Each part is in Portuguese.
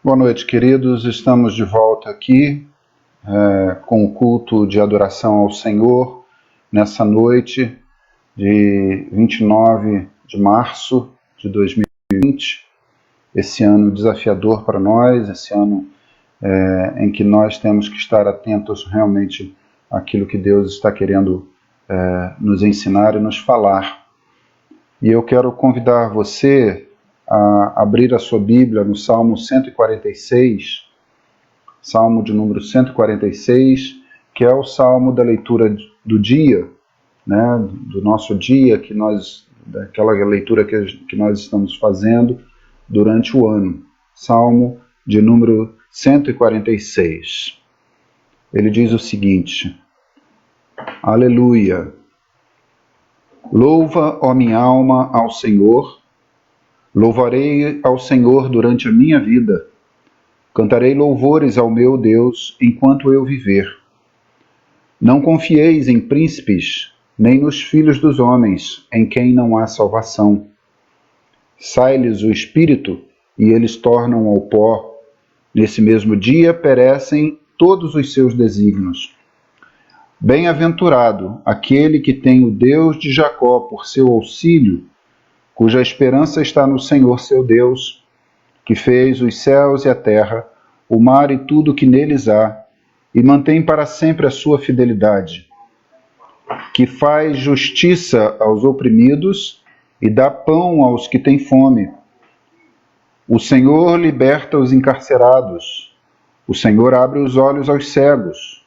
Boa noite, queridos. Estamos de volta aqui com o culto de adoração ao Senhor nessa noite de 29 de março de 2020. Esse ano desafiador para nós, esse ano em que nós temos que estar atentos realmente àquilo que Deus está querendo nos ensinar e nos falar. E eu quero convidar você a abrir a sua Bíblia no Salmo 146, Salmo de número 146, que é o Salmo da leitura do dia, né, do nosso dia, daquela leitura que nós estamos fazendo durante o ano. Salmo de número 146. Ele diz o seguinte: Aleluia! Louva, ó minha alma, ao Senhor. Louvarei ao Senhor durante a minha vida. Cantarei louvores ao meu Deus enquanto eu viver. Não confieis em príncipes, nem nos filhos dos homens, em quem não há salvação. Sai-lhes o espírito, e eles tornam ao pó. Nesse mesmo dia perecem todos os seus desígnios. Bem-aventurado aquele que tem o Deus de Jacó por seu auxílio, cuja esperança está no Senhor seu Deus, que fez os céus e a terra, o mar e tudo que neles há, e mantém para sempre a sua fidelidade, que faz justiça aos oprimidos e dá pão aos que têm fome. O Senhor liberta os encarcerados, o Senhor abre os olhos aos cegos,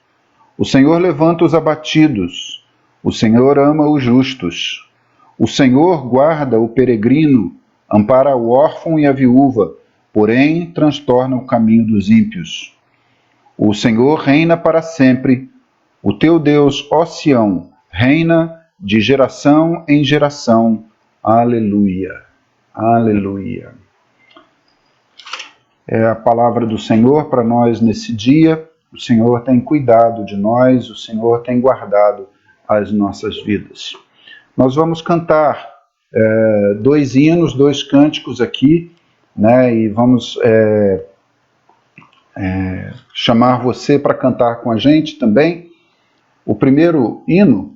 o Senhor levanta os abatidos, o Senhor ama os justos. O Senhor guarda o peregrino, ampara o órfão e a viúva, porém transtorna o caminho dos ímpios. O Senhor reina para sempre. O teu Deus, ó Sião, reina de geração em geração. Aleluia. Aleluia. É a palavra do Senhor para nós nesse dia. O Senhor tem cuidado de nós, o Senhor tem guardado as nossas vidas. Nós vamos cantar dois hinos, dois cânticos aqui, né, e vamos chamar você para cantar com a gente também. O primeiro hino,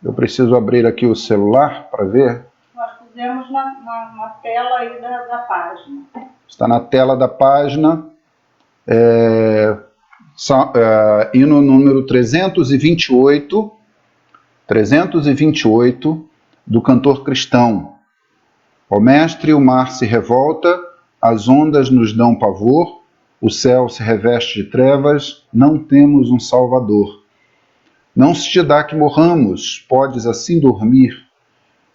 eu preciso abrir aqui o celular para ver. Nós pusemos na tela aí da página. Está na tela da página, hino número 328, do cantor cristão. Ó Mestre, o mar se revolta, as ondas nos dão pavor, o céu se reveste de trevas, não temos um Salvador. Não se te dá que morramos, podes assim dormir,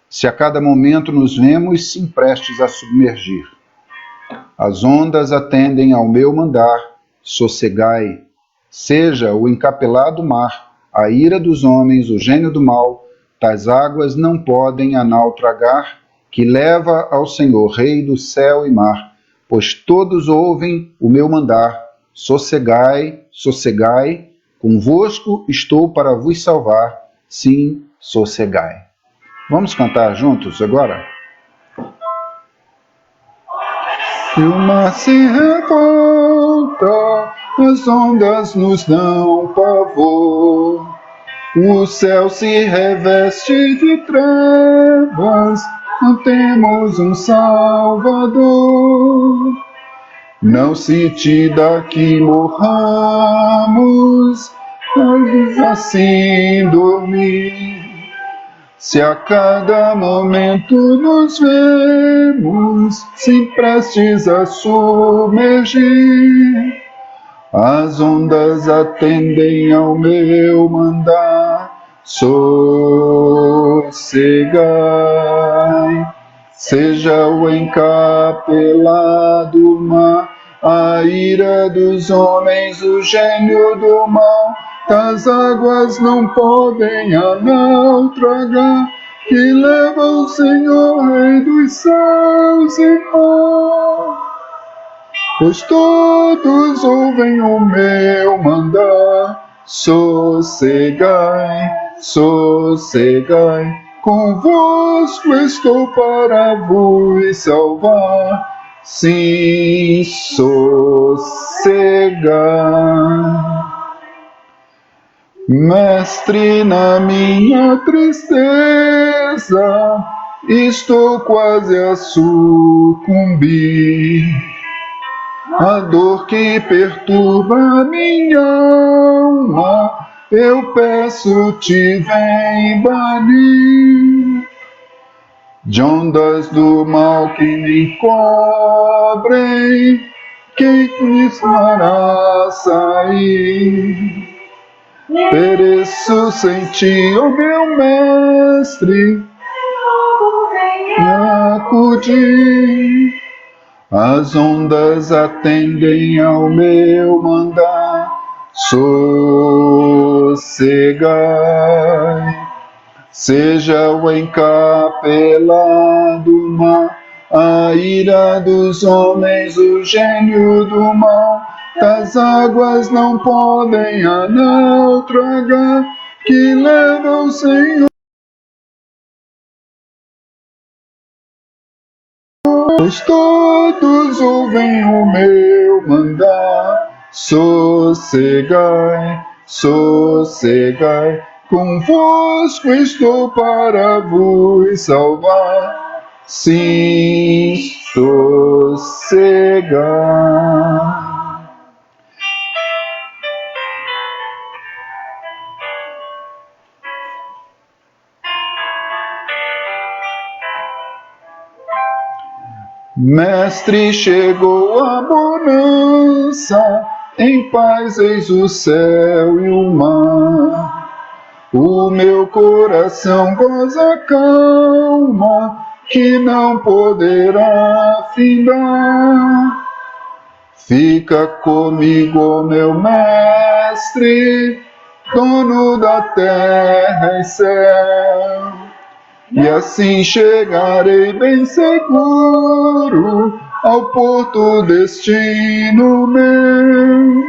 se a cada momento nos vemos, sim prestes a submergir. As ondas atendem ao meu mandar, sossegai, seja o encapelado mar, a ira dos homens, o gênio do mal, tais águas não podem a nau tragar, que leva ao Senhor, Rei do céu e mar, pois todos ouvem o meu mandar, sossegai, sossegai, convosco estou para vos salvar, sim, sossegai. Vamos cantar juntos agora? E o mar se revolta, as ondas nos dão pavor, o céu se reveste de trevas, não temos um Salvador. Não se te dá que morramos, podes assim dormir, se a cada momento nos vemos, se prestes a submergir. As ondas atendem ao meu mandar, sossegai. Seja o encapelado mar, a ira dos homens, o gênio do mal, das águas não podem a nau tragar, que leva o Senhor, Rei dos céus e mar. Pois todos ouvem o meu mandar, sossegai, sossegai, convosco estou para vos salvar, sim, sossegai. Mestre, na minha tristeza, estou quase a sucumbir. A dor que perturba minha alma, eu peço-te, vem banir. De ondas do mal que me cobrem, quem me fará sair? Pereço sem ti, ó meu mestre, me acudir. As ondas atendem ao meu mandar, sossegai. Seja o encapelado mar, a ira dos homens, o gênio do mal, das águas não podem a naufragar, que leva o Senhor. Pois todos ouvem o meu mandar, sossegai, sossegai, convosco estou para vos salvar, sim, sossegai. Mestre, chegou a bonança, em paz eis o céu e o mar. O meu coração goza calma, que não poderá findar. Fica comigo, meu mestre, dono da terra e céu. E assim chegarei bem seguro ao porto destino meu.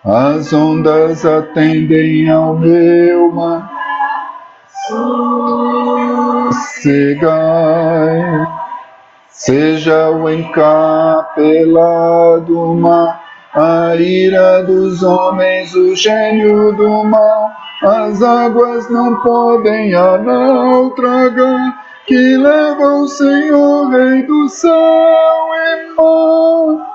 As ondas atendem ao meu mar, sossegai. Seja o encapelado mar, a ira dos homens, o gênio do mal, as águas não podem a naufragar, que leva o Senhor, Rei do céu e mar.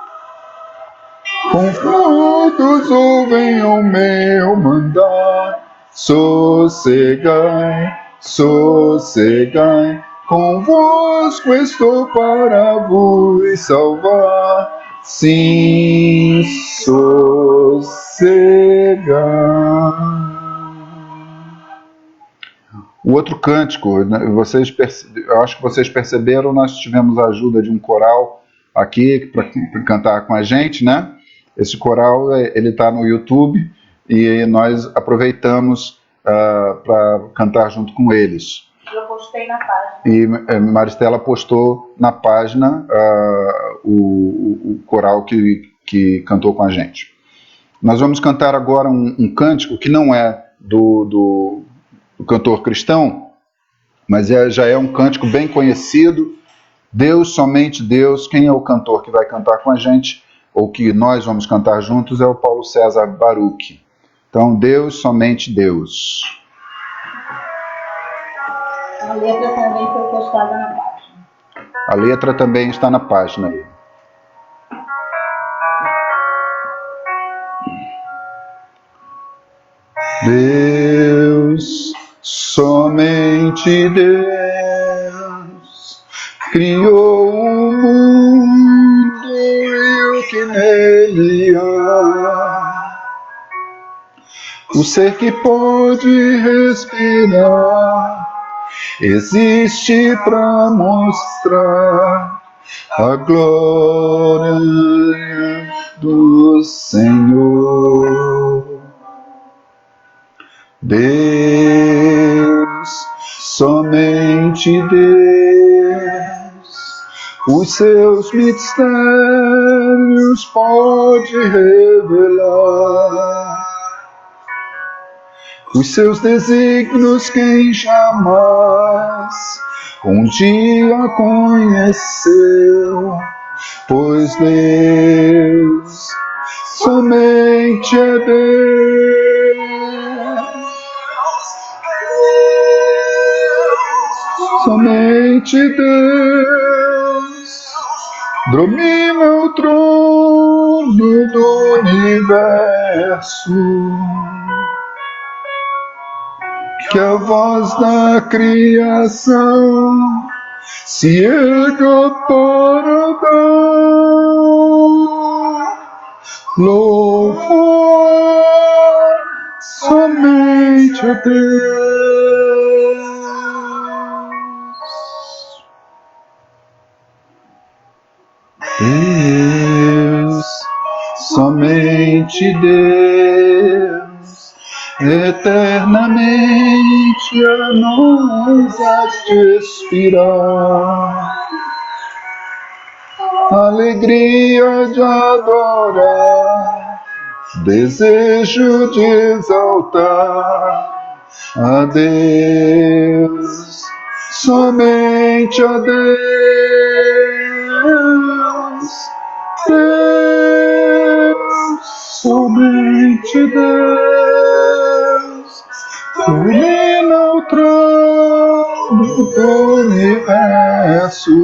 Confortos ouvem o meu mandar, sossegai, sossegai, convosco estou para vos salvar, sim, sossegai. O outro cântico, eu acho que vocês perceberam, nós tivemos a ajuda de um coral aqui para cantar com a gente, né? Esse coral, ele está no YouTube e nós aproveitamos para cantar junto com eles. Eu postei na página. E Maristela postou na página o coral que cantou com a gente. Nós vamos cantar agora um cântico que não é do cantor cristão, mas já é um cântico bem conhecido. Deus, somente Deus. Quem é o cantor que vai cantar com a gente, ou que nós vamos cantar juntos, é o Paulo César Baruch. Então, Deus, somente Deus. A letra também foi postada na página. A letra também está na página aí. Deus, somente Deus, criou o mundo e o que nele há. O ser que pode respirar existe para mostrar a glória do Senhor. Deus, somente Deus, os seus mistérios pode revelar. Os seus desígnios quem jamais um dia conheceu, pois Deus, somente é Deus, somente Deus domina o trono do universo. Que a voz da criação se erga para dar louvor somente a Deus. Deus, somente Deus, eternamente a nós há de inspirar alegria de adorar, desejo de exaltar a Deus, somente a Deus, Deus, somente Deus, domina o trono do universo.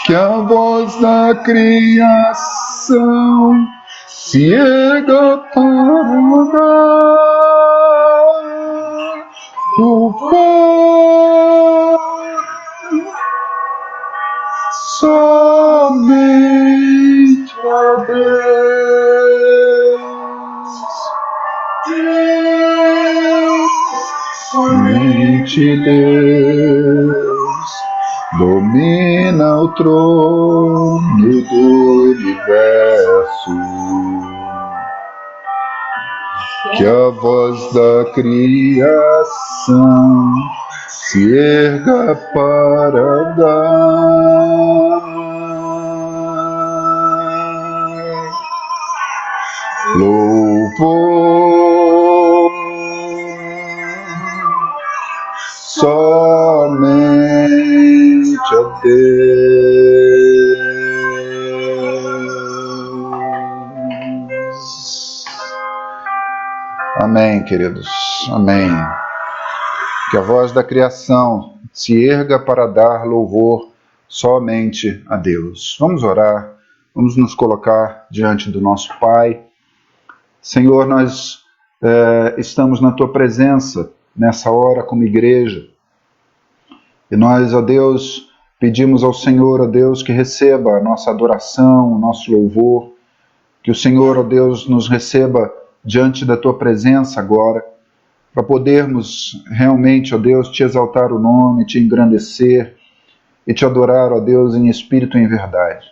Que a voz da criação se erga para dar louvor somente a Deus. Deus, somente Deus domina o trono do universo. Que a voz da criação se erga para dar louvor somente a Deus. Amém, queridos. Amém. Que a voz da criação se erga para dar louvor somente a Deus. Vamos orar, vamos nos colocar diante do nosso Pai. Senhor, nós estamos na Tua presença nessa hora como igreja. E nós, ó Deus, pedimos ao Senhor, ó Deus, que receba a nossa adoração, o nosso louvor. Que o Senhor, ó Deus, nos receba diante da Tua presença agora, para podermos realmente, ó Deus, Te exaltar o nome, Te engrandecer e Te adorar, ó Deus, em espírito e em verdade.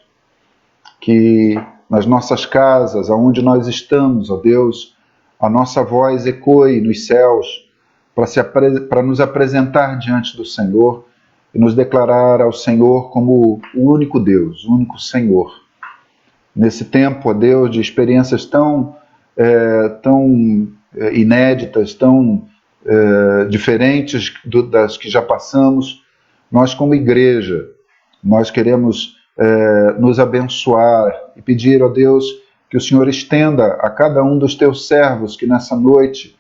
Que nas nossas casas, aonde nós estamos, ó Deus, a nossa voz ecoe nos céus para nos apresentar diante do Senhor e nos declarar ao Senhor como o único Deus, o único Senhor. Nesse tempo, ó Deus, de experiências tão inéditas, tão diferentes das que já passamos, nós como igreja, nós queremos nos abençoar e pedir, ó Deus, que o Senhor estenda a cada um dos Teus servos que nessa noite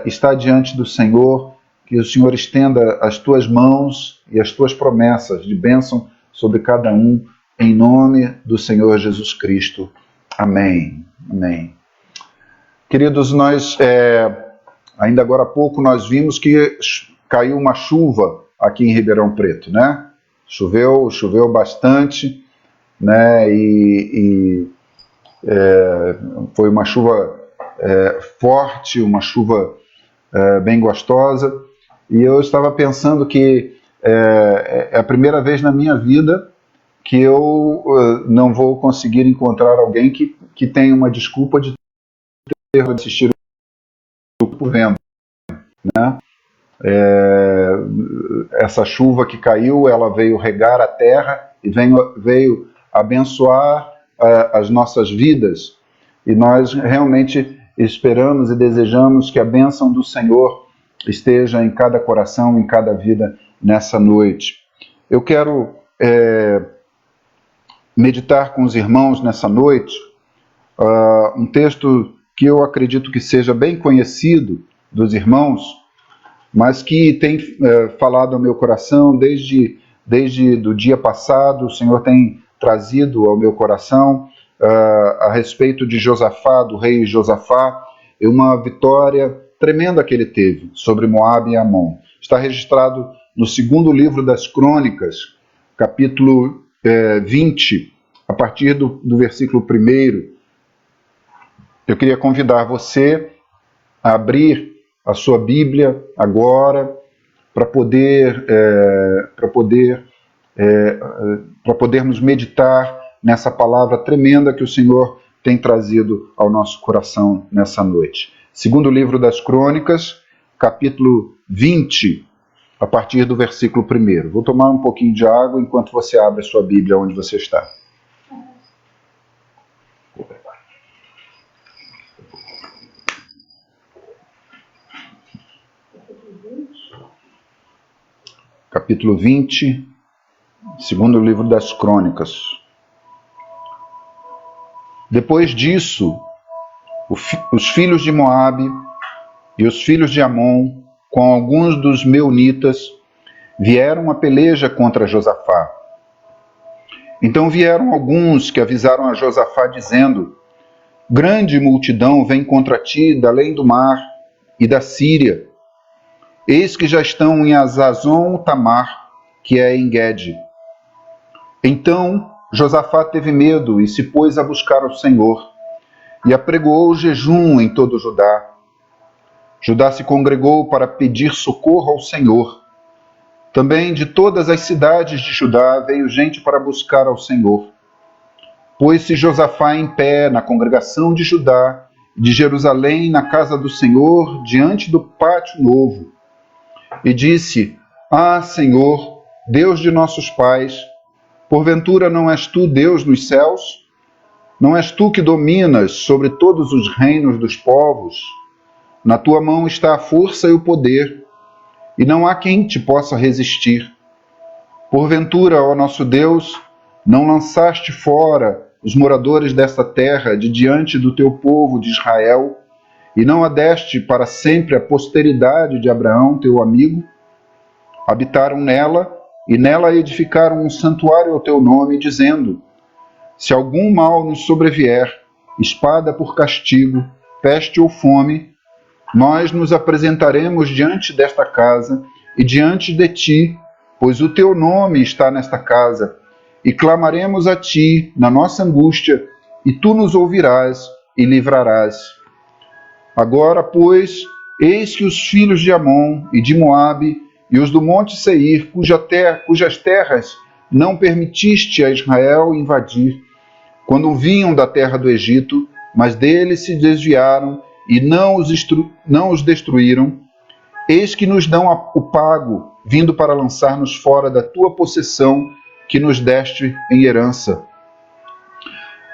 está diante do Senhor, que o Senhor estenda as Tuas mãos e as Tuas promessas de bênção sobre cada um, em nome do Senhor Jesus Cristo. Amém. Amém. Queridos, nós, ainda agora há pouco, nós vimos que caiu uma chuva aqui em Ribeirão Preto, né? Choveu bastante, né? Foi uma chuva forte, uma chuva bem gostosa. E eu estava pensando que é a primeira vez na minha vida que eu não vou conseguir encontrar alguém que tenha uma desculpa de ter assistido o vento, né? Essa chuva que caiu, ela veio regar a terra e veio abençoar as nossas vidas, e nós realmente esperamos e desejamos que a bênção do Senhor esteja em cada coração, em cada vida nessa noite. Eu quero meditar com os irmãos nessa noite um texto que eu acredito que seja bem conhecido dos irmãos, mas que tem falado ao meu coração desde do dia passado. O Senhor tem trazido ao meu coração a respeito de Josafá, do rei Josafá, e uma vitória tremenda que ele teve sobre Moabe e Amon. Está registrado no segundo livro das Crônicas, capítulo 20, a partir do versículo 1. Eu queria convidar você a abrir a sua Bíblia agora para podermos meditar nessa palavra tremenda que o Senhor tem trazido ao nosso coração nessa noite. Segundo livro das Crônicas, capítulo 20, a partir do versículo 1. Vou tomar um pouquinho de água enquanto você abre a sua Bíblia onde você está. Capítulo 20, segundo livro das Crônicas. Depois disso, os filhos de Moabe e os filhos de Amon, com alguns dos meunitas, vieram a peleja contra Josafá. Então vieram alguns que avisaram a Josafá, dizendo: grande multidão vem contra ti da além do mar e da Síria. Eis que já estão em Azazon Tamar, que é em Guede. Então Josafá teve medo e se pôs a buscar o Senhor, e apregoou jejum em todo Judá. Judá se congregou para pedir socorro ao Senhor. Também de todas as cidades de Judá veio gente para buscar ao Senhor. Pôs-se Josafá em pé na congregação de Judá e de Jerusalém, na casa do Senhor, diante do pátio novo, e disse: Ah, Senhor, Deus de nossos pais, porventura não és tu Deus nos céus? Não és tu que dominas sobre todos os reinos dos povos? Na tua mão está a força e o poder, e não há quem te possa resistir. Porventura, ó nosso Deus, não lançaste fora os moradores desta terra de diante do teu povo de Israel, e não a deste para sempre a posteridade de Abraão, teu amigo? Habitaram nela, e nela edificaram um santuário ao teu nome, dizendo: se algum mal nos sobrevier, espada por castigo, peste ou fome, nós nos apresentaremos diante desta casa e diante de ti, pois o teu nome está nesta casa, e clamaremos a ti na nossa angústia, e tu nos ouvirás e livrarás. Agora, pois, eis que os filhos de Amon e de Moabe e os do monte Seir, cujas terras não permitiste a Israel invadir, quando vinham da terra do Egito, mas deles se desviaram e não os destruíram, eis que nos dão o pago, vindo para lançar-nos fora da tua possessão, que nos deste em herança.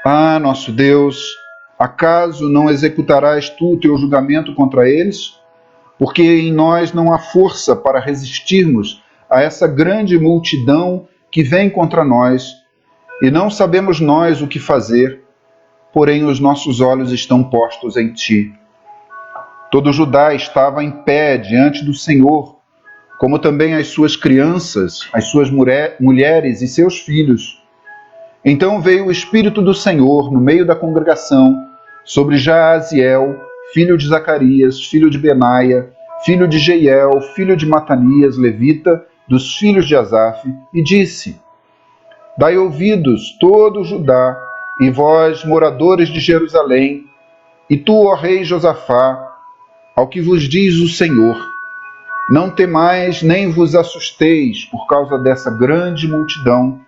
Ah, nosso Deus, acaso não executarás tu o teu julgamento contra eles? Porque em nós não há força para resistirmos a essa grande multidão que vem contra nós, e não sabemos nós o que fazer, porém os nossos olhos estão postos em ti. Todo Judá estava em pé diante do Senhor, como também as suas crianças, as suas mulheres e seus filhos. Então veio o Espírito do Senhor no meio da congregação sobre Jaaziel, filho de Zacarias, filho de Benaia, filho de Jeiel, filho de Matanias, levita, dos filhos de Asaf, e disse: dai ouvidos, todo Judá, e vós, moradores de Jerusalém, e tu, ó rei Josafá, ao que vos diz o Senhor: não temais nem vos assusteis por causa dessa grande multidão,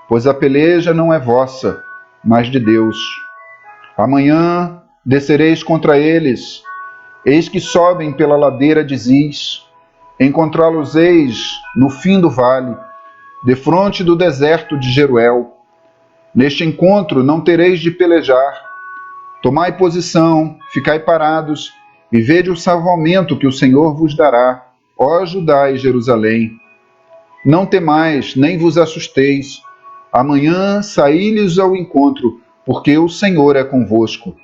pois a peleja não é vossa, mas de Deus. Amanhã descereis contra eles, eis que sobem pela ladeira de Ziz, encontrá-los-eis no fim do vale, defronte do deserto de Jeruel. Neste encontro não tereis de pelejar. Tomai posição, ficai parados, e vede o salvamento que o Senhor vos dará, ó Judá e Jerusalém. Não temais, nem vos assusteis. Amanhã saí-lhes ao encontro, porque o Senhor é convosco.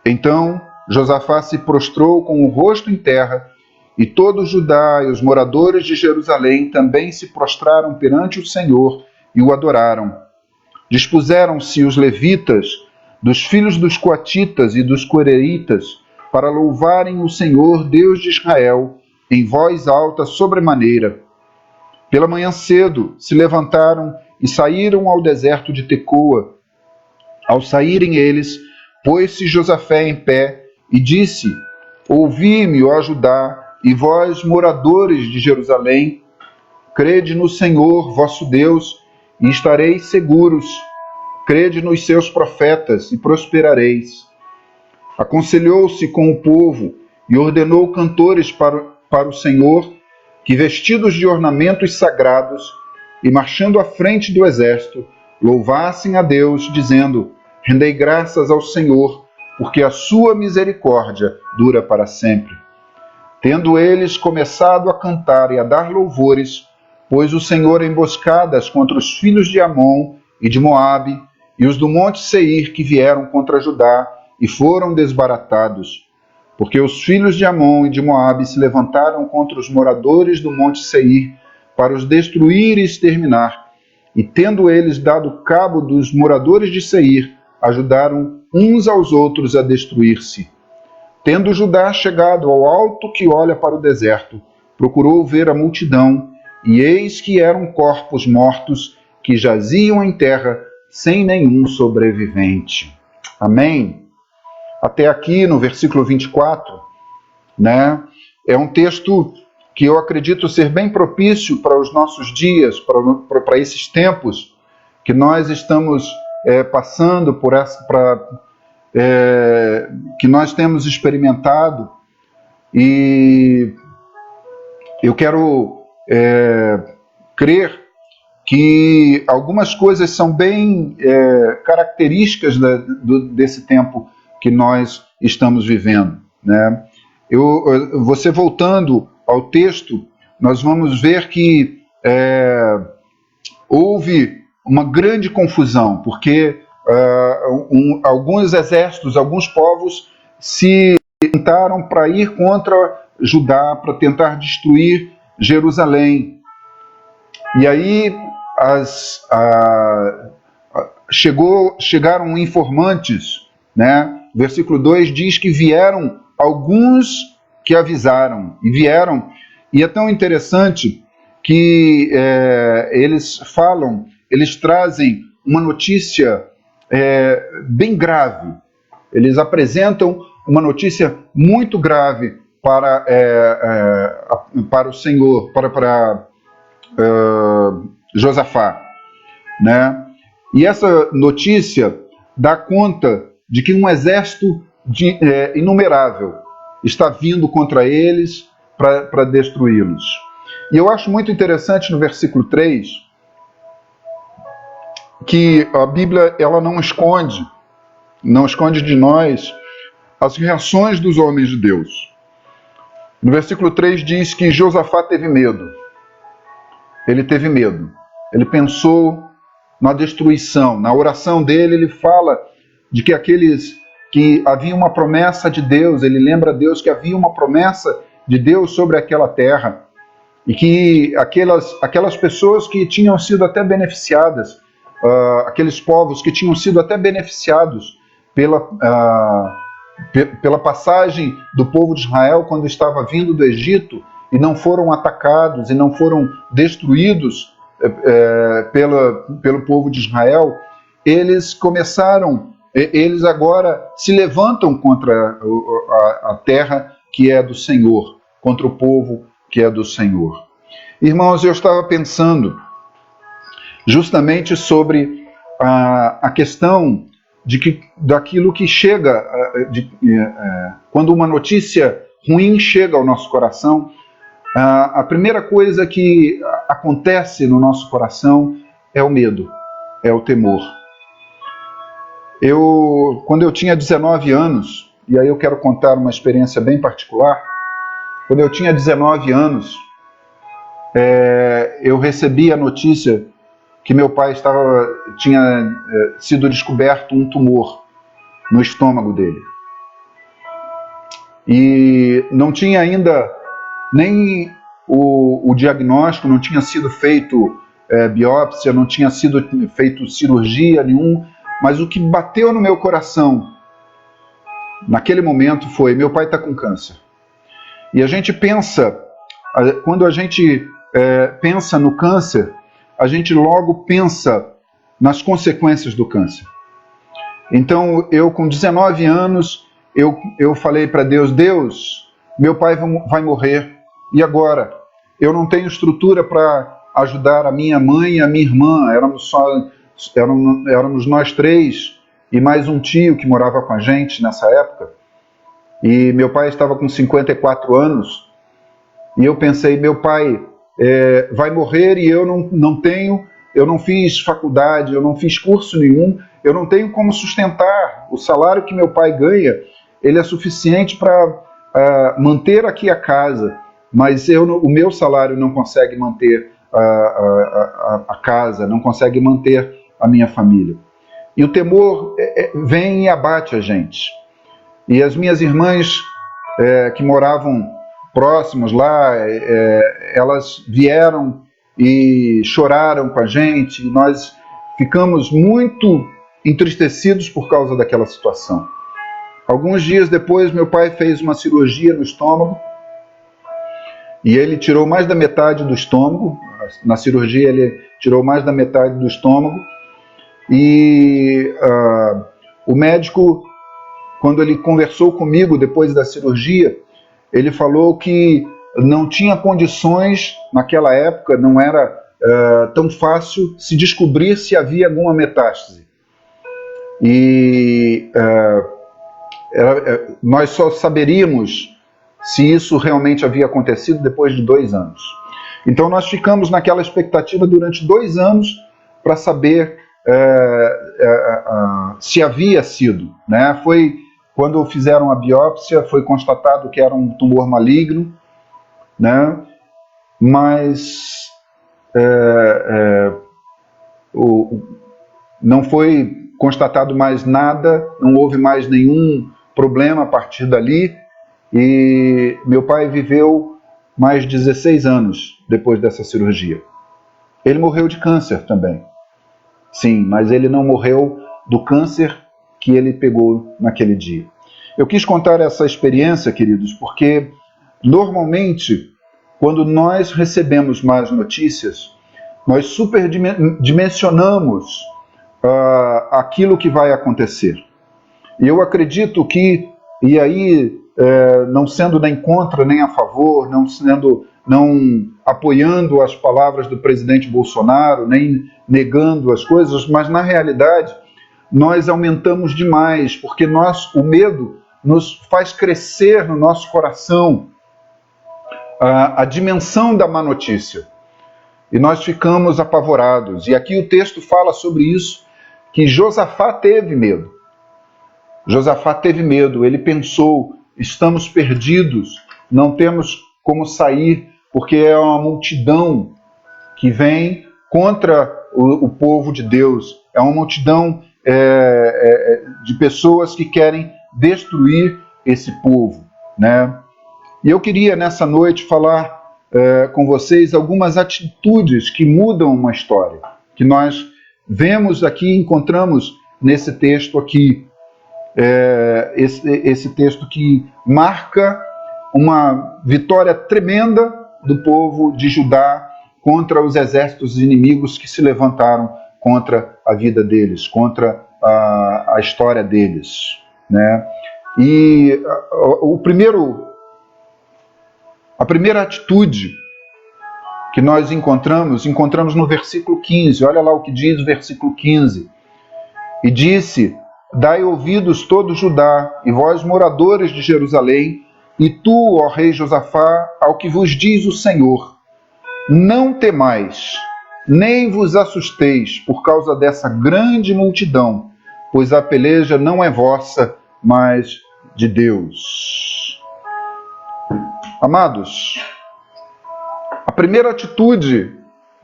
Então Josafá se prostrou com o rosto em terra, e todo Judá e os moradores de Jerusalém também se prostraram perante o Senhor e o adoraram. Dispuseram-se os levitas, dos filhos dos coatitas e dos coreitas, para louvarem o Senhor, Deus de Israel, em voz alta sobremaneira. Pela manhã cedo se levantaram e saíram ao deserto de Tecoa. Ao saírem eles, pôs-se Josafé em pé e disse: Ouvi-me, ó Judá, e vós, moradores de Jerusalém, crede no Senhor, vosso Deus, e estareis seguros. Crede nos seus profetas e prosperareis. Aconselhou-se com o povo e ordenou cantores para o Senhor, que, vestidos de ornamentos sagrados e marchando à frente do exército, louvassem a Deus, dizendo: Rendei graças ao Senhor, porque a sua misericórdia dura para sempre. Tendo eles começado a cantar e a dar louvores, pôs o Senhor emboscadas contra os filhos de Amon e de Moabe, e os do monte Seir que vieram contra Judá, e foram desbaratados. Porque os filhos de Amon e de Moabe se levantaram contra os moradores do monte Seir, para os destruir e exterminar. E tendo eles dado cabo dos moradores de Seir, ajudaram uns aos outros a destruir-se. Tendo Judá chegado ao alto que olha para o deserto, procurou ver a multidão, e eis que eram corpos mortos que jaziam em terra, sem nenhum sobrevivente. Amém? Até aqui no versículo 24, né, é um texto que eu acredito ser bem propício para os nossos dias, para esses tempos que nós estamos passando por que nós temos experimentado. E eu quero crer que algumas coisas são bem características desse tempo que nós estamos vivendo, né? Você voltando ao texto, nós vamos ver que houve uma grande confusão, porque alguns exércitos, alguns povos se tentaram para ir contra Judá, para tentar destruir Jerusalém. E aí chegaram informantes, né? Versículo 2 diz que vieram alguns que avisaram, e vieram, e é tão interessante que eles trazem uma notícia bem grave. Eles apresentam uma notícia muito grave para o Senhor, para Josafá, né? E essa notícia dá conta de que um exército inumerável está vindo contra eles para destruí-los. E eu acho muito interessante no versículo 3 que a Bíblia ela não esconde de nós as reações dos homens de Deus. No versículo 3 diz que Josafá teve medo. Ele teve medo. Ele pensou na destruição. Na oração dele, ele fala de que que havia uma promessa de Deus, ele lembra a Deus que havia uma promessa de Deus sobre aquela terra, e que aquelas pessoas que tinham sido até beneficiadas, aqueles povos que tinham sido até beneficiados pela passagem do povo de Israel quando estava vindo do Egito, e não foram atacados e não foram destruídos pelo povo de Israel, eles agora se levantam contra a terra que é do Senhor, contra o povo que é do Senhor. Irmãos, eu estava pensando justamente sobre a questão daquilo que chega, quando uma notícia ruim chega ao nosso coração, a primeira coisa que acontece no nosso coração é o medo, é o temor. Quando eu tinha 19 anos, e aí eu quero contar uma experiência bem particular, quando eu tinha 19 anos, eu recebi a notícia que meu pai tinha sido descoberto um tumor no estômago dele. E não tinha ainda nem o diagnóstico, não tinha sido feito biópsia, não tinha sido feito cirurgia nenhum, mas o que bateu no meu coração naquele momento foi: meu pai está com câncer. E a gente pensa, quando a gente pensa no câncer, a gente logo pensa nas consequências do câncer. Então, eu com 19 anos, eu falei para Deus: Deus, meu pai vai morrer, e agora? Eu não tenho estrutura para ajudar a minha mãe e a minha irmã, éramos nós três, e mais um tio que morava com a gente nessa época, e meu pai estava com 54 anos, e eu pensei: meu pai vai morrer e eu não fiz faculdade, eu não fiz curso nenhum, eu não tenho como sustentar. O salário que meu pai ganha, ele é suficiente para manter aqui a casa, mas o meu salário não consegue manter a casa, não consegue manter a minha família. E o temor vem e abate a gente. E as minhas irmãs que moravam próximos lá, elas vieram e choraram com a gente, e nós ficamos muito entristecidos por causa daquela situação. Alguns dias depois, meu pai fez uma cirurgia no estômago, e ele tirou mais da metade do estômago. Na cirurgia ele tirou mais da metade do estômago, e o médico, quando ele conversou comigo depois da cirurgia, ele falou que não tinha condições, naquela época, não era tão fácil se descobrir se havia alguma metástase. E nós só saberíamos se isso realmente havia acontecido depois de 2 anos. Então nós ficamos naquela expectativa durante 2 anos para saber se havia sido, né? Foi quando fizeram a biópsia, foi constatado que era um tumor maligno, né? Mas não foi constatado mais nada, não houve mais nenhum problema a partir dali, e meu pai viveu mais 16 anos depois dessa cirurgia. Ele morreu de câncer também, sim, mas ele não morreu do câncer que ele pegou naquele dia. Eu quis contar essa experiência, queridos, porque normalmente, quando nós recebemos más notícias, nós superdimensionamos aquilo que vai acontecer. E eu acredito que, e aí, não sendo nem contra nem a favor, não apoiando as palavras do presidente Bolsonaro, nem negando as coisas, mas na realidade nós aumentamos demais, porque o medo nos faz crescer no nosso coração a dimensão da má notícia. E nós ficamos apavorados. E aqui o texto fala sobre isso, que Josafá teve medo. Josafá teve medo, ele pensou: estamos perdidos, não temos como sair, porque é uma multidão que vem contra o povo de Deus. É uma multidão de pessoas que querem destruir esse povo, né? E eu queria nessa noite falar com vocês algumas atitudes que mudam uma história, que nós vemos aqui, encontramos nesse texto aqui, esse texto que marca uma vitória tremenda do povo de Judá contra os exércitos inimigos que se levantaram contra a vida deles, contra a história deles, né? E a primeira atitude que nós encontramos no versículo 15. Olha lá o que diz o versículo 15. E disse: dai ouvidos todo Judá, e vós moradores de Jerusalém, e tu, ó rei Josafá, ao que vos diz o Senhor: não temais, nem vos assusteis por causa dessa grande multidão, pois a peleja não é vossa, mas de Deus. Amados, a primeira atitude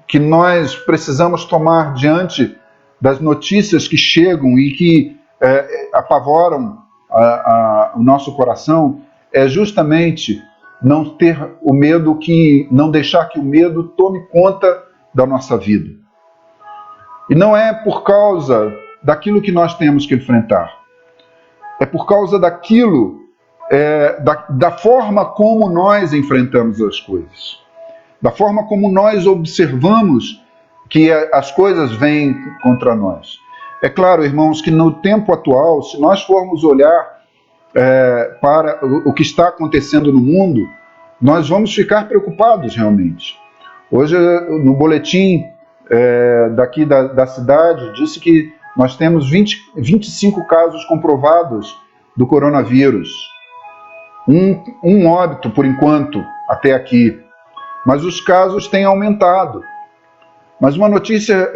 que nós precisamos tomar diante das notícias que chegam e que apavoram o nosso coração é justamente não ter o medo, não deixar que o medo tome conta da nossa vida. E não é por causa daquilo que nós temos que enfrentar. É por causa daquilo, da forma como nós enfrentamos as coisas. Da forma como nós observamos que as coisas vêm contra nós. É claro, irmãos, que no tempo atual, se nós formos olhar para o que está acontecendo no mundo, nós vamos ficar preocupados realmente. Hoje, no boletim daqui da cidade, disse que nós temos 25 casos comprovados do coronavírus. Um óbito, por enquanto, até aqui. Mas os casos têm aumentado. Mas uma notícia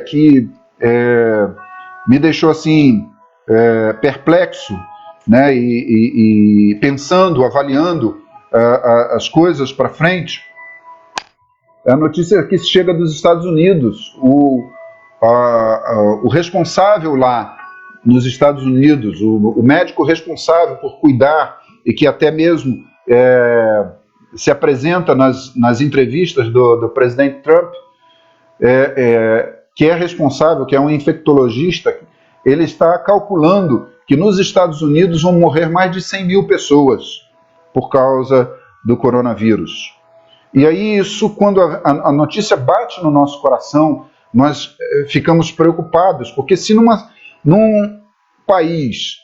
que me deixou assim perplexo, né, e pensando, avaliando as coisas para frente, é a notícia que chega dos Estados Unidos. O responsável lá nos Estados Unidos, o médico responsável por cuidar e que até mesmo se apresenta nas entrevistas do presidente Trump, que é responsável, que é um infectologista, ele está calculando que nos Estados Unidos vão morrer mais de 100 mil pessoas por causa do coronavírus. E aí isso, quando a notícia bate no nosso coração, nós ficamos preocupados, porque se num país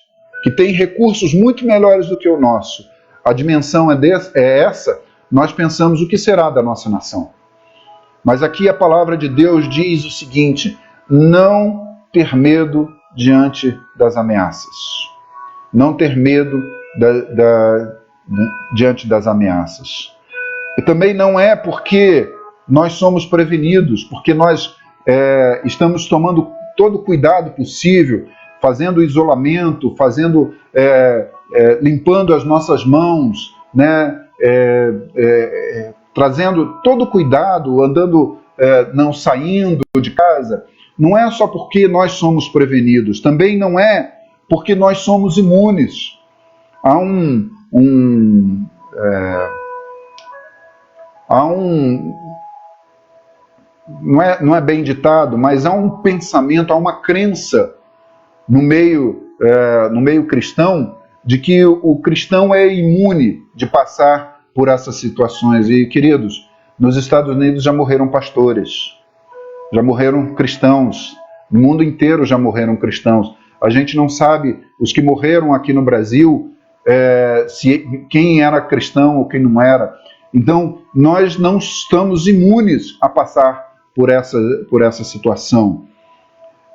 que tem recursos muito melhores do que o nosso, a dimensão é essa, nós pensamos o que será da nossa nação. Mas aqui a palavra de Deus diz o seguinte: não ter medo diante das ameaças. Não ter medo diante das ameaças. E também não é porque nós somos prevenidos, porque nós estamos tomando todo o cuidado possível, fazendo isolamento, limpando as nossas mãos, né? Trazendo todo o cuidado, andando, não saindo de casa. Não é só porque nós somos prevenidos, também não é porque nós somos imunes. Há não é bem ditado, mas há um pensamento, há uma crença no meio cristão de que o cristão é imune de passar por essas situações. E, queridos, nos Estados Unidos já morreram pastores, já morreram cristãos, no mundo inteiro já morreram cristãos. A gente não sabe, os que morreram aqui no Brasil, quem era cristão ou quem não era. Então, nós não estamos imunes a passar por essa situação.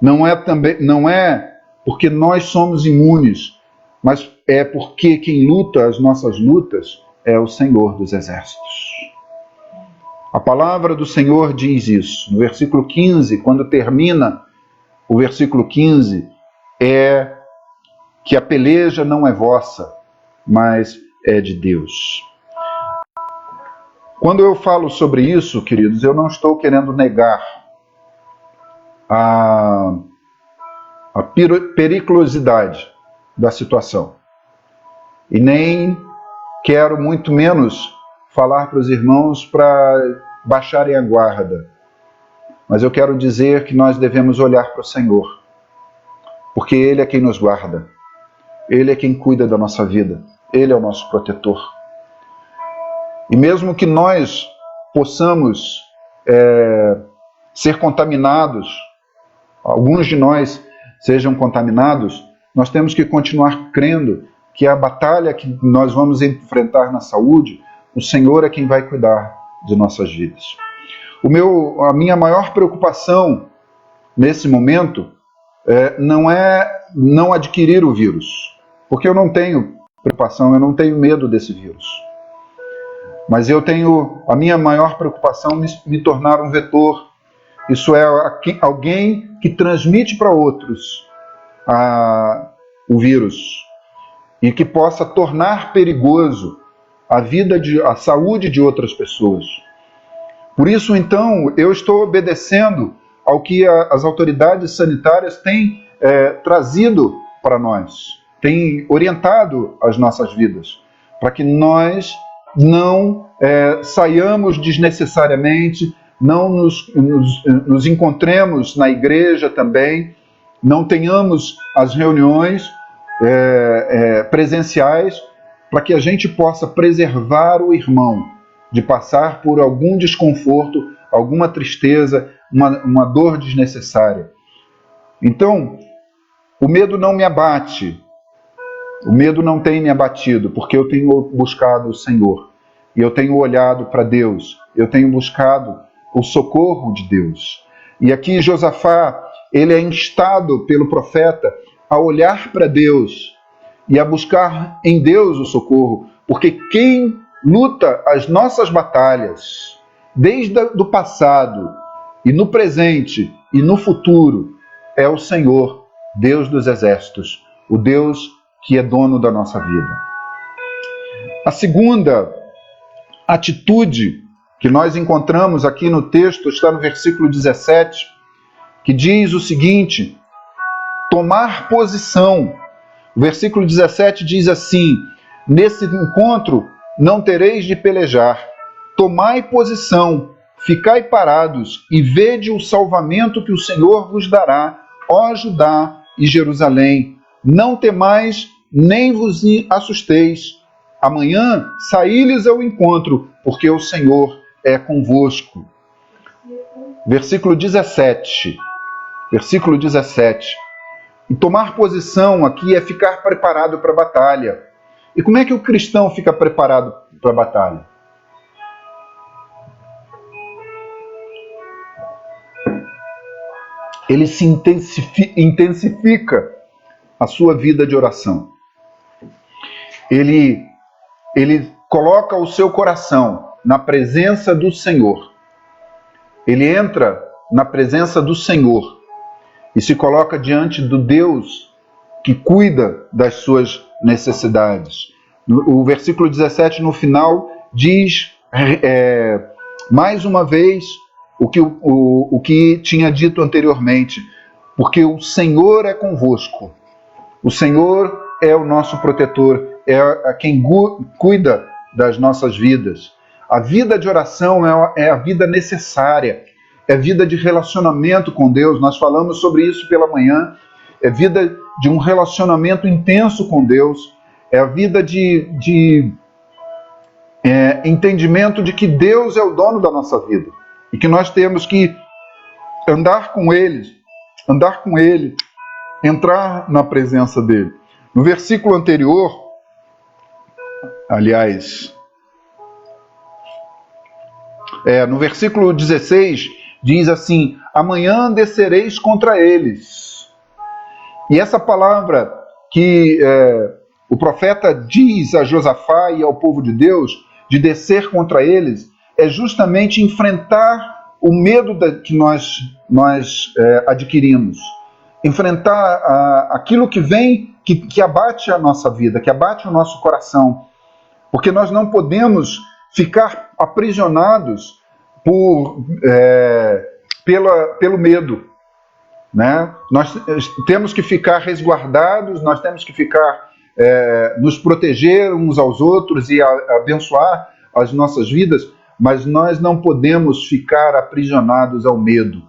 Não é porque nós somos imunes, mas é porque quem luta as nossas lutas é o Senhor dos Exércitos. A palavra do Senhor diz isso. No versículo 15, quando termina o versículo 15, é que a peleja não é vossa, mas é de Deus. Quando eu falo sobre isso, queridos, eu não estou querendo negar a periculosidade da situação. E nem quero, muito menos, falar para os irmãos para baixarem a guarda. Mas eu quero dizer que nós devemos olhar para o Senhor, porque Ele é quem nos guarda. Ele é quem cuida da nossa vida. Ele é o nosso protetor. E mesmo que nós possamos ser contaminados, alguns de nós sejam contaminados, nós temos que continuar crendo que a batalha que nós vamos enfrentar na saúde, o Senhor é quem vai cuidar de nossas vidas. A minha maior preocupação nesse momento não é não adquirir o vírus, porque eu não tenho preocupação, eu não tenho medo desse vírus. Mas a minha maior preocupação me tornar um vetor. Isso é alguém que transmite para outros o vírus e que possa tornar perigoso a saúde de outras pessoas. Por isso, então, eu estou obedecendo ao que as autoridades sanitárias têm trazido para nós, têm orientado as nossas vidas, para que nós não saiamos desnecessariamente, não nos encontremos na igreja também, não tenhamos as reuniões presenciais, para que a gente possa preservar o irmão de passar por algum desconforto, alguma tristeza, uma dor desnecessária. Então, o medo não me abate, o medo não tem me abatido, porque eu tenho buscado o Senhor, e eu tenho olhado para Deus, eu tenho buscado o socorro de Deus. E aqui Josafá, ele é instado pelo profeta a olhar para Deus e a buscar em Deus o socorro, porque quem luta as nossas batalhas, desde o passado, e no presente, e no futuro, é o Senhor, Deus dos exércitos, o Deus que é dono da nossa vida. A segunda atitude que nós encontramos aqui no texto está no versículo 17, que diz o seguinte: tomar posição. O versículo 17 diz assim: nesse encontro não tereis de pelejar, tomai posição, ficai parados e vede o salvamento que o Senhor vos dará, ó Judá e Jerusalém. Não temais, nem vos assusteis. Amanhã saí-lhes ao encontro, porque o Senhor é convosco. Versículo 17. Versículo 17. E tomar posição aqui é ficar preparado para a batalha. E como é que o cristão fica preparado para a batalha? Ele se intensifica a sua vida de oração. Ele coloca o seu coração na presença do Senhor. Ele entra na presença do Senhor e se coloca diante do Deus que cuida das suas necessidades. O versículo 17, no final, diz mais uma vez o que tinha dito anteriormente, porque o Senhor é convosco. O Senhor é o nosso protetor, é quem cuida das nossas vidas. A vida de oração é a vida necessária, é vida de relacionamento com Deus. Nós falamos sobre isso pela manhã. É vida de um relacionamento intenso com Deus. É a vida de entendimento de que Deus é o dono da nossa vida e que nós temos que andar com Ele, entrar na presença dEle. No versículo anterior, aliás, no versículo 16, diz assim: amanhã descereis contra eles. E essa palavra que o profeta diz a Josafá e ao povo de Deus, de descer contra eles, é justamente enfrentar o medo que nós adquirimos. Enfrentar aquilo que vem, que abate a nossa vida, que abate o nosso coração. Porque nós não podemos ficar aprisionados pelo medo. Né? Nós temos que ficar resguardados, nós temos que ficar nos proteger uns aos outros e abençoar as nossas vidas, mas nós não podemos ficar aprisionados ao medo.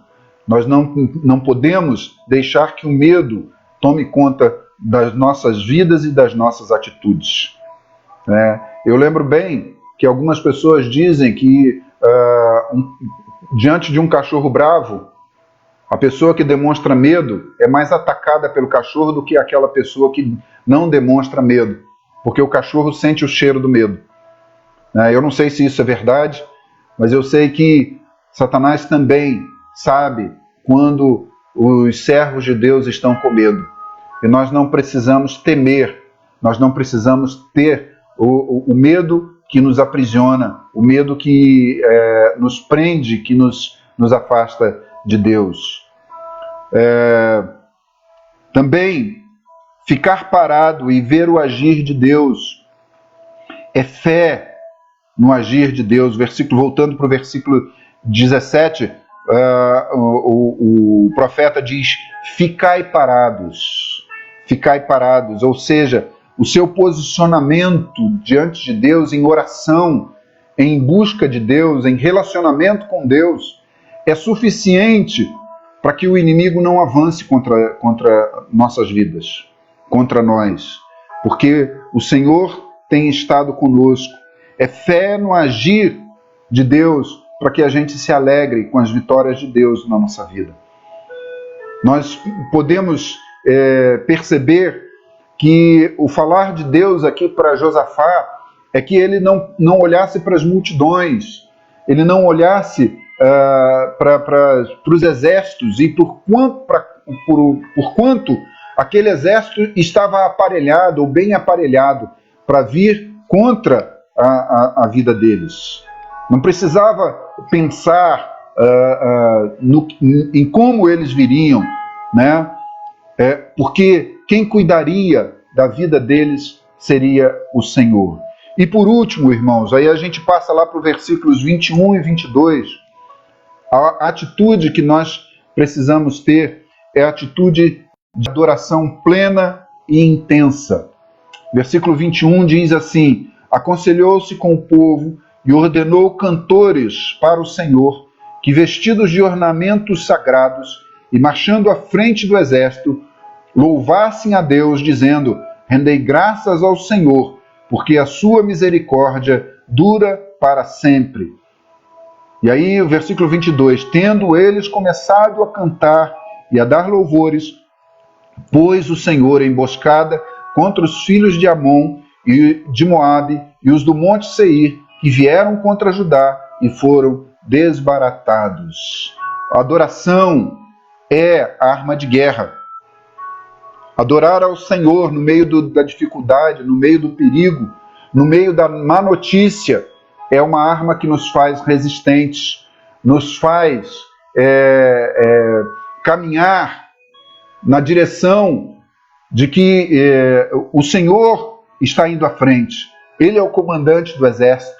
Nós não podemos deixar que o medo tome conta das nossas vidas e das nossas atitudes. Eu lembro bem que algumas pessoas dizem que diante de um cachorro bravo, a pessoa que demonstra medo é mais atacada pelo cachorro do que aquela pessoa que não demonstra medo, porque o cachorro sente o cheiro do medo. Eu não sei se isso é verdade, mas eu sei que Satanás também sabe quando os servos de Deus estão com medo. E nós não precisamos temer, nós não precisamos ter o medo que nos aprisiona, o medo que nos prende, que nos afasta de Deus. Também ficar parado e ver o agir de Deus é fé no agir de Deus. Voltando para o versículo 17, o profeta diz: ficai parados, ou seja, o seu posicionamento diante de Deus em oração, em busca de Deus, em relacionamento com Deus, é suficiente para que o inimigo não avance contra nossas vidas, contra nós, porque o Senhor tem estado conosco. É fé no agir de Deus para que a gente se alegre com as vitórias de Deus na nossa vida. Nós podemos perceber que o falar de Deus aqui para Josafá é que ele não olhasse para as multidões, ele não olhasse para os exércitos e por quanto aquele exército estava aparelhado ou bem aparelhado para vir contra a vida deles. Não precisava pensar em como eles viriam, né? Porque quem cuidaria da vida deles seria o Senhor. E por último, irmãos, aí a gente passa lá para os versículos 21 e 22. A atitude que nós precisamos ter é a atitude de adoração plena e intensa. Versículo 21 diz assim: aconselhou-se com o povo e ordenou cantores para o Senhor, que vestidos de ornamentos sagrados e marchando à frente do exército, louvassem a Deus, dizendo: rendei graças ao Senhor, porque a sua misericórdia dura para sempre. E aí o versículo 22, tendo eles começado a cantar e a dar louvores, pôs o Senhor emboscada contra os filhos de Amon e de Moabe e os do monte Seir, que vieram contra Judá e foram desbaratados. A adoração é a arma de guerra. Adorar ao Senhor no meio da dificuldade, no meio do perigo, no meio da má notícia, é uma arma que nos faz resistentes, nos faz caminhar na direção de que o Senhor está indo à frente. Ele é o comandante do exército.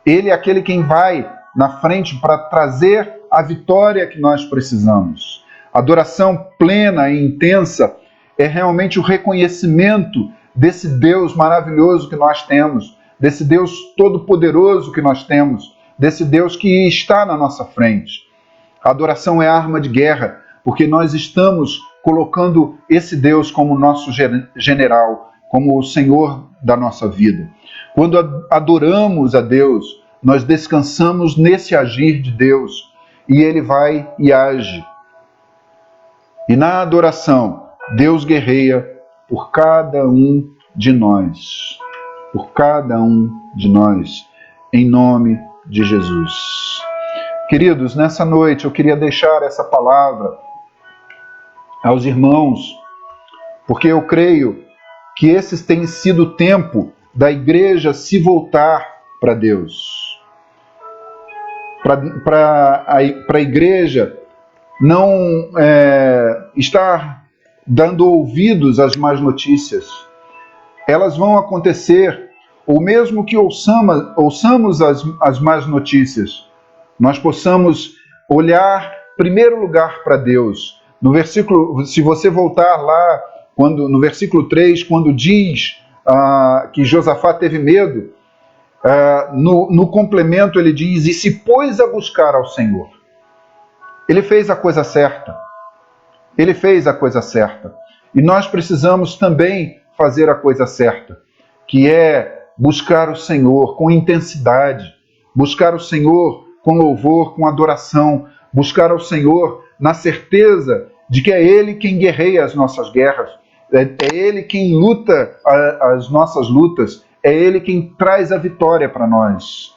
Ele é aquele quem vai na frente para trazer a vitória que nós precisamos. A adoração plena e intensa é realmente o reconhecimento desse Deus maravilhoso que nós temos, desse Deus todo-poderoso que nós temos, desse Deus que está na nossa frente. A adoração é arma de guerra, porque nós estamos colocando esse Deus como nosso general, como o Senhor da nossa vida. Quando adoramos a Deus, nós descansamos nesse agir de Deus, e Ele vai e age. E na adoração, Deus guerreia por cada um de nós. Por cada um de nós, em nome de Jesus. Queridos, nessa noite eu queria deixar essa palavra aos irmãos, porque eu creio que esse tem sido o tempo da igreja se voltar para Deus. Para a igreja não estar dando ouvidos às más notícias. Elas vão acontecer, ou mesmo que ouçamos as más notícias, nós possamos olhar em primeiro lugar para Deus. No versículo, se você voltar lá, no versículo 3, quando diz que Josafá teve medo, no complemento ele diz: e se pôs a buscar ao Senhor. Ele fez a coisa certa. Ele fez a coisa certa. E nós precisamos também fazer a coisa certa, que é buscar o Senhor com intensidade, buscar o Senhor com louvor, com adoração, buscar ao Senhor na certeza de que é Ele quem guerreia as nossas guerras, é Ele quem luta as nossas lutas, é Ele quem traz a vitória para nós.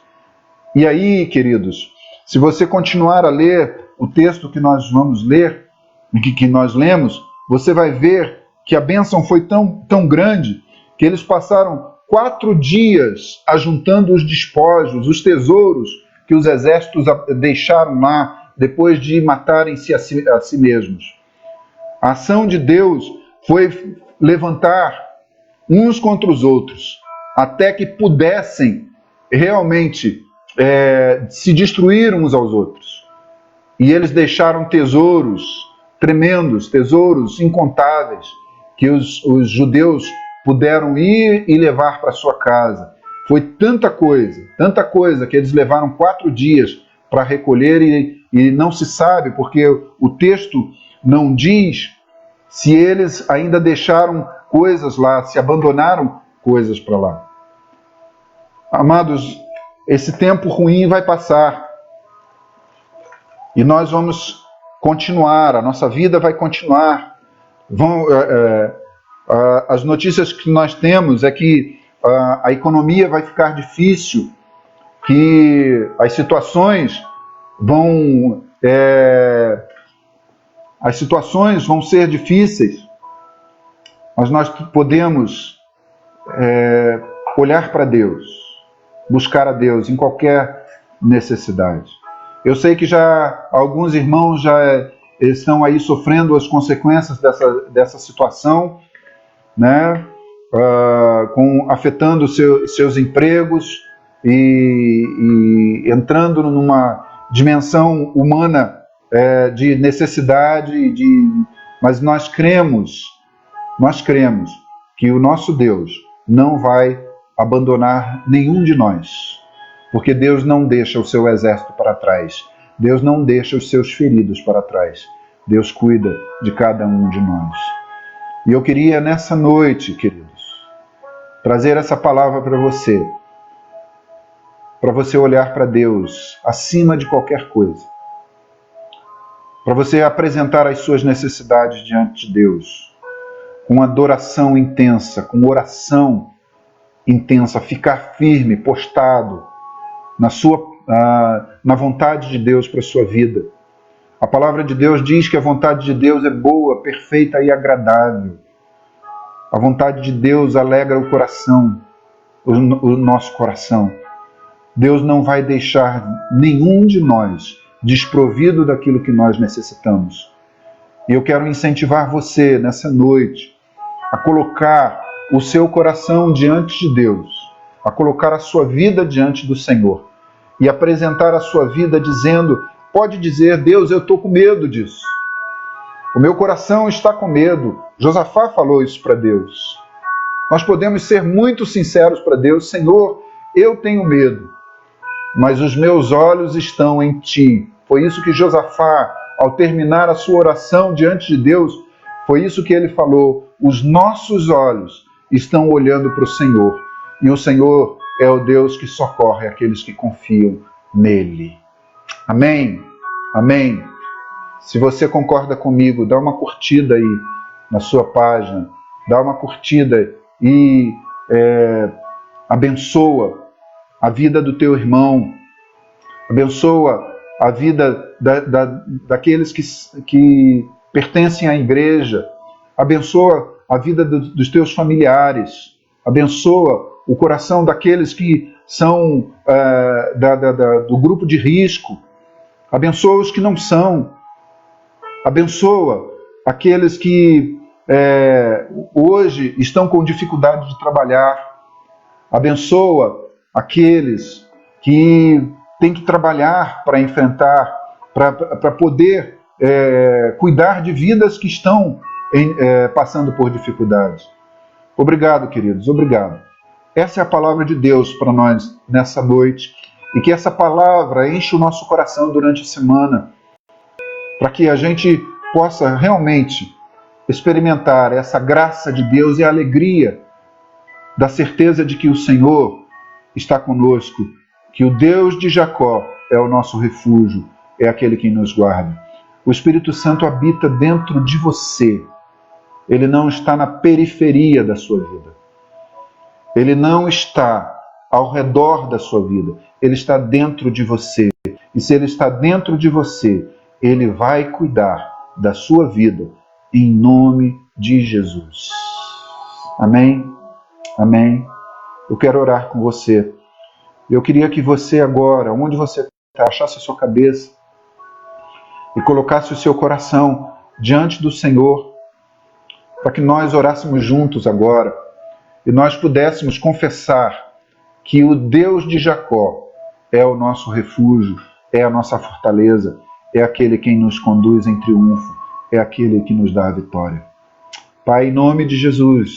E aí, queridos, se você continuar a ler o texto que nós vamos ler, que nós lemos, você vai ver que a bênção foi tão grande que eles passaram 4 dias ajuntando os despojos, os tesouros que os exércitos deixaram lá depois de matarem-se a si mesmos. A ação de Deus foi levantar uns contra os outros, até que pudessem realmente se destruíram uns aos outros. E eles deixaram tesouros tremendos, tesouros incontáveis, que os judeus puderam ir e levar para sua casa. Foi tanta coisa, que eles levaram 4 dias para recolher e não se sabe, porque o texto não diz se eles ainda deixaram coisas lá, se abandonaram coisas para lá. Amados, esse tempo ruim vai passar e nós vamos continuar, a nossa vida vai continuar. As notícias que nós temos é que a economia vai ficar difícil, que as situações vão ser difíceis, mas nós podemos olhar para Deus, buscar a Deus em qualquer necessidade. Eu sei que já alguns irmãos já estão aí sofrendo as consequências dessa situação, né? Afetando seus empregos e entrando numa dimensão humana de necessidade, mas nós cremos que o nosso Deus não vai abandonar nenhum de nós, porque Deus não deixa o seu exército para trás, Deus não deixa os seus feridos para trás, Deus cuida de cada um de nós. E eu queria nessa noite, queridos, trazer essa palavra para você olhar para Deus acima de qualquer coisa, para você apresentar as suas necessidades diante de Deus, com adoração intensa, com oração intensa, ficar firme, postado na vontade de Deus para a sua vida. A palavra de Deus diz que a vontade de Deus é boa, perfeita e agradável. A vontade de Deus alegra o coração, o nosso coração. Deus não vai deixar nenhum de nós desprovido daquilo que nós necessitamos. E eu quero incentivar você nessa noite a colocar o seu coração diante de Deus, a colocar a sua vida diante do Senhor e apresentar a sua vida dizendo, pode dizer, Deus, eu estou com medo disso. O meu coração está com medo. Josafá falou isso para Deus. Nós podemos ser muito sinceros para Deus, Senhor, eu tenho medo, mas os meus olhos estão em Ti. Foi isso que Josafá, ao terminar a sua oração diante de Deus, foi isso que ele falou, os nossos olhos estão olhando para o Senhor, e o Senhor é o Deus que socorre aqueles que confiam nele. Amém? Amém? Se você concorda comigo, dá uma curtida aí na sua página, dá uma curtida e abençoa a vida do teu irmão, abençoa a vida daqueles que pertencem à igreja, abençoa a vida dos teus familiares, abençoa o coração daqueles que são do grupo de risco, abençoa os que não são, abençoa aqueles que hoje estão com dificuldade de trabalhar, abençoa aqueles que têm que trabalhar para enfrentar, para poder cuidar de vidas que estão passando por dificuldades. Obrigado, queridos, obrigado. Essa é a palavra de Deus para nós nessa noite, e que essa palavra enche o nosso coração durante a semana, para que a gente possa realmente experimentar essa graça de Deus e a alegria da certeza de que o Senhor está conosco, que o Deus de Jacó é o nosso refúgio, é aquele que nos guarda. O Espírito Santo habita dentro de você. Ele não está na periferia da sua vida. Ele não está ao redor da sua vida. Ele está dentro de você. E se ele está dentro de você, ele vai cuidar da sua vida em nome de Jesus. Amém? Amém? Eu quero orar com você. Eu queria que você agora, onde você está, achasse a sua cabeça e colocasse o seu coração diante do Senhor, para que nós orássemos juntos agora e nós pudéssemos confessar que o Deus de Jacó é o nosso refúgio, é a nossa fortaleza, é aquele quem nos conduz em triunfo, é aquele que nos dá a vitória. Pai, em nome de Jesus,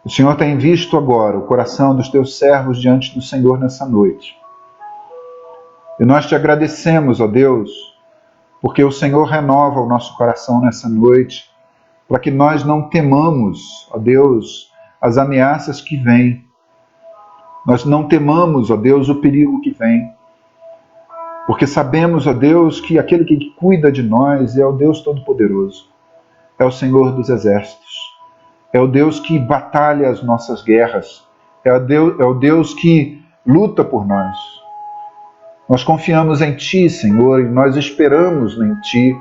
o Senhor tem visto agora o coração dos teus servos diante do Senhor nessa noite. E nós te agradecemos, ó Deus, porque o Senhor renova o nosso coração nessa noite, para que nós não temamos, ó Deus, as ameaças que vêm. Nós não temamos, ó Deus, o perigo que vem. Porque sabemos, ó Deus, que aquele que cuida de nós é o Deus Todo-Poderoso. É o Senhor dos Exércitos. É o Deus que batalha as nossas guerras. É o Deus que luta por nós. Nós confiamos em Ti, Senhor, e nós esperamos em Ti.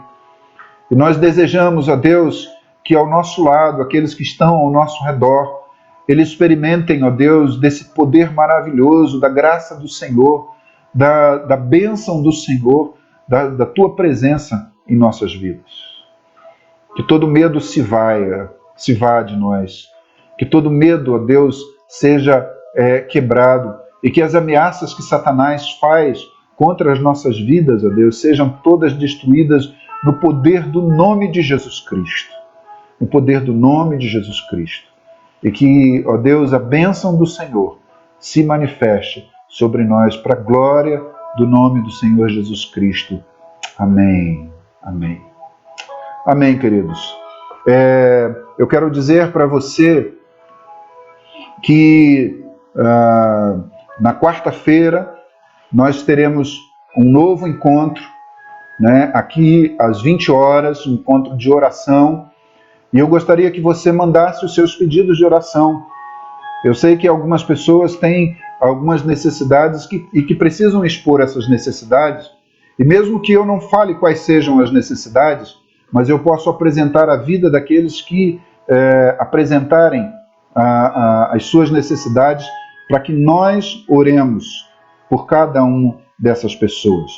E nós desejamos, ó Deus, que ao nosso lado, aqueles que estão ao nosso redor, eles experimentem, ó Deus, desse poder maravilhoso, da graça do Senhor, da bênção do Senhor, da Tua presença em nossas vidas. Que todo medo se vá de nós. Que todo medo, ó Deus, seja quebrado. E que as ameaças que Satanás faz contra as nossas vidas, ó Deus, sejam todas destruídas no poder do nome de Jesus Cristo. No poder do nome de Jesus Cristo. E que, ó Deus, a bênção do Senhor se manifeste sobre nós para a glória do nome do Senhor Jesus Cristo. Amém. Amém. Amém, queridos. Eu quero dizer para você que na quarta-feira nós teremos um novo encontro, né, aqui às 20 horas, um encontro de oração. E eu gostaria que você mandasse os seus pedidos de oração. Eu sei que algumas pessoas têm algumas necessidades e que precisam expor essas necessidades. E mesmo que eu não fale quais sejam as necessidades, mas eu posso apresentar a vida daqueles que apresentarem as suas necessidades para que nós oremos por cada uma dessas pessoas.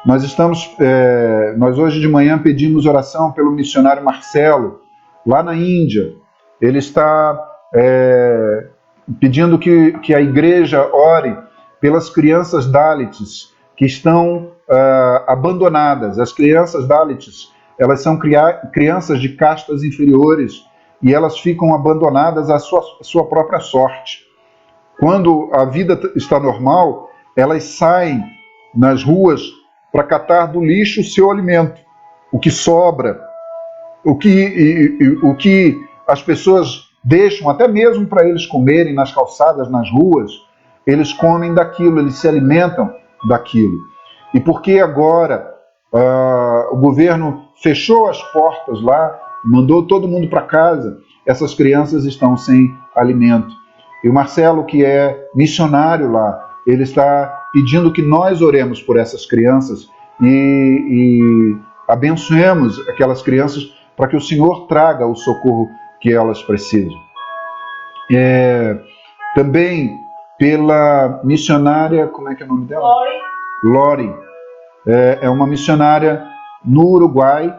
Nós hoje de manhã pedimos oração pelo missionário Marcelo, lá na Índia. Ele está pedindo que a igreja ore pelas crianças Dalits que estão abandonadas. As crianças Dalits, elas são crianças de castas inferiores e elas ficam abandonadas à sua própria sorte. Quando a vida está normal, elas saem nas ruas para catar do lixo o seu alimento, o que sobra, o que as pessoas deixam até mesmo para eles comerem nas calçadas, nas ruas, eles comem daquilo, eles se alimentam daquilo. E porque agora o governo fechou as portas lá, mandou todo mundo para casa, essas crianças estão sem alimento. E o Marcelo, que é missionário lá, ele está pedindo que nós oremos por essas crianças e abençoemos aquelas crianças para que o Senhor traga o socorro que elas precisam. Também pela missionária, como é que é o nome dela? Lori. É uma missionária no Uruguai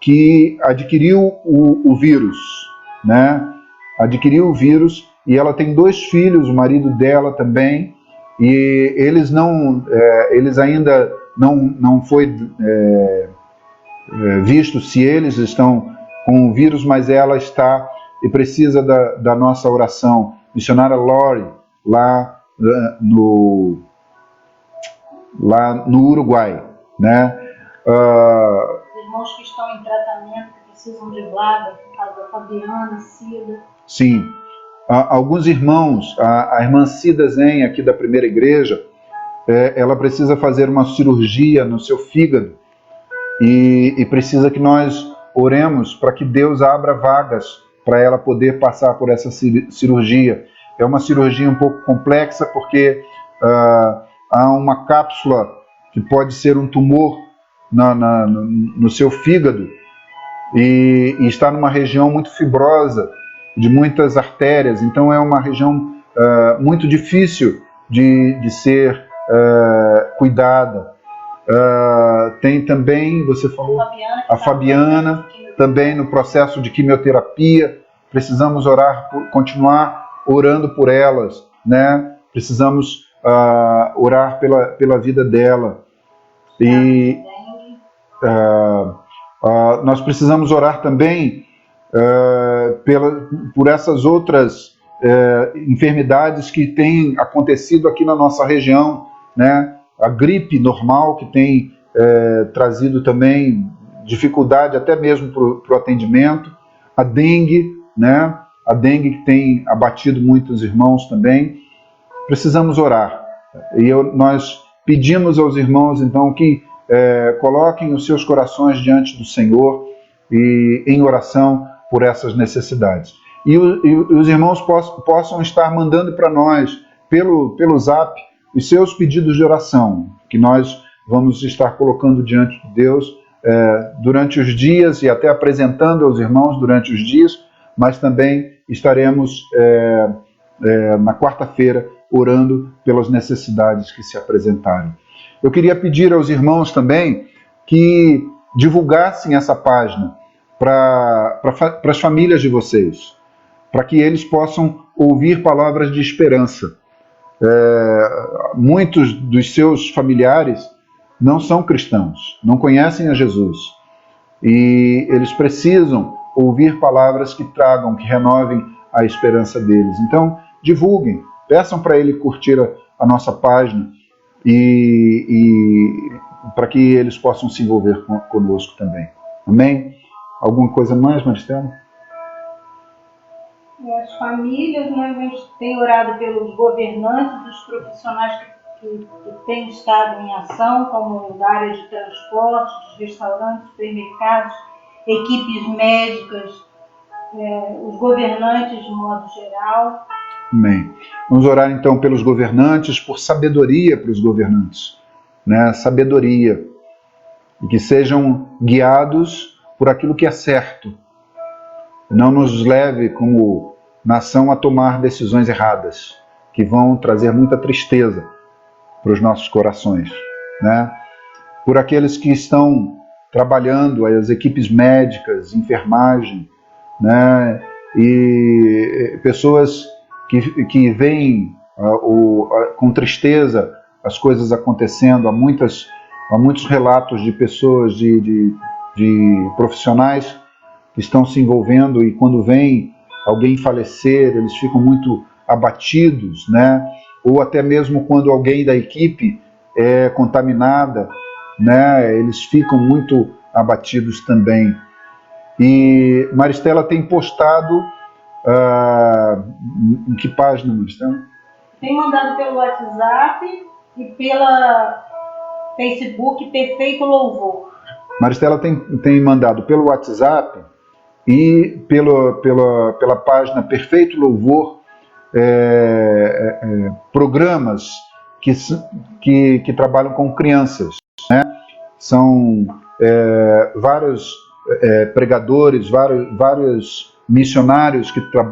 que adquiriu o vírus, né? Adquiriu o vírus e ela tem 2 filhos, o marido dela também, e eles ainda não foi visto se eles estão com o vírus, mas ela está e precisa da nossa oração. Missionária Lori, lá no Uruguai, né? Os irmãos que estão em tratamento, que precisam de vaga, por causa da Fabiana, Cida. Sim. Alguns irmãos, a irmã Cida Zen, aqui da primeira igreja, ela precisa fazer uma cirurgia no seu fígado e precisa que nós oremos para que Deus abra vagas para ela poder passar por essa cirurgia. É uma cirurgia um pouco complexa porque há uma cápsula que pode ser um tumor no seu fígado e está numa região muito fibrosa, de muitas artérias, então é uma região muito difícil de ser cuidada. Tem também, você falou, a Fabiana, também no processo de quimioterapia. Precisamos continuar orando por elas, né? Precisamos orar pela vida dela. E nós precisamos orar também por essas outras enfermidades que têm acontecido aqui na nossa região, né? A gripe normal, que tem trazido também dificuldade até mesmo para o atendimento, a dengue, né? A dengue que tem abatido muitos irmãos também. Precisamos orar. E nós pedimos aos irmãos, então, que coloquem os seus corações diante do Senhor e em oração por essas necessidades. E os irmãos possam estar mandando para nós, pelo Zap, os seus pedidos de oração, que nós vamos estar colocando diante de Deus durante os dias e até apresentando aos irmãos durante os dias, mas também estaremos na quarta-feira orando pelas necessidades que se apresentarem. Eu queria pedir aos irmãos também que divulgassem essa página para as famílias de vocês, para que eles possam ouvir palavras de esperança. Muitos dos seus familiares não são cristãos, não conhecem a Jesus, e eles precisam ouvir palavras que tragam, que renovem a esperança deles. Então, divulguem, peçam para ele curtir a nossa página e para que eles possam se envolver conosco também. Amém? Alguma coisa mais, Maristela? As famílias, né, a gente tem orado pelos governantes, dos profissionais que têm estado em ação, como da área de transporte, dos restaurantes, supermercados, equipes médicas, os governantes de modo geral. Amém. Vamos orar então pelos governantes, por sabedoria para os governantes, né? Sabedoria, e que sejam guiados por aquilo que é certo. Não nos leve como nação a tomar decisões erradas, que vão trazer muita tristeza para os nossos corações, né? Por aqueles que estão trabalhando, as equipes médicas, enfermagem, né? E pessoas que veem com tristeza as coisas acontecendo. Há muitos relatos de pessoas, de profissionais que estão se envolvendo, e quando vem alguém falecer, eles ficam muito abatidos, né? Ou até mesmo quando alguém da equipe é contaminada, né? Eles ficam muito abatidos também. E Maristela tem postado em que página, Maristela? Tem mandado pelo WhatsApp e pela Facebook Perfeito Louvor. Maristela tem mandado pelo WhatsApp e pela página Perfeito Louvor programas que trabalham com crianças, né? São vários pregadores, vários missionários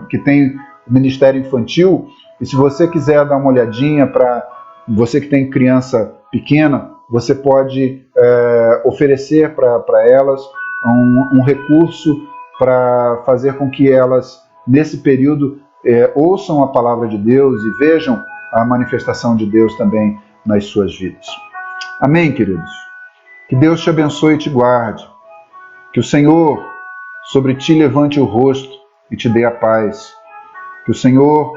que têm ministério infantil. E se você quiser dar uma olhadinha, para você que tem criança pequena, você pode oferecer para elas um recurso para fazer com que elas, nesse período, ouçam a palavra de Deus e vejam a manifestação de Deus também nas suas vidas. Amém, queridos? Que Deus te abençoe e te guarde. Que o Senhor sobre ti levante o rosto e te dê a paz. Que o Senhor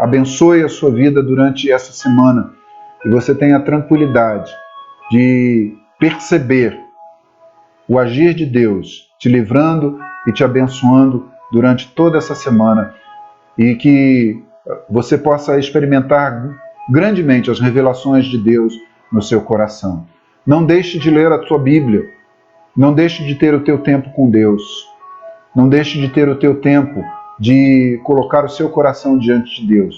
abençoe a sua vida durante essa semana e você tenha a tranquilidade de perceber o agir de Deus, te livrando e te abençoando durante toda essa semana, e que você possa experimentar grandemente as revelações de Deus no seu coração. Não deixe de ler a sua Bíblia, não deixe de ter o teu tempo com Deus, não deixe de ter o teu tempo de colocar o seu coração diante de Deus,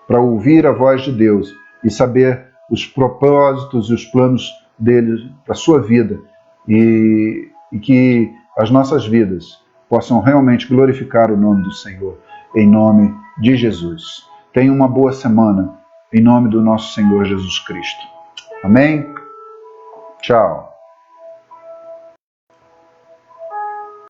para ouvir a voz de Deus e saber os propósitos e os planos dele para a sua vida, e que as nossas vidas possam realmente glorificar o nome do Senhor, em nome de Jesus. Tenha uma boa semana, em nome do nosso Senhor Jesus Cristo. Amém? Tchau.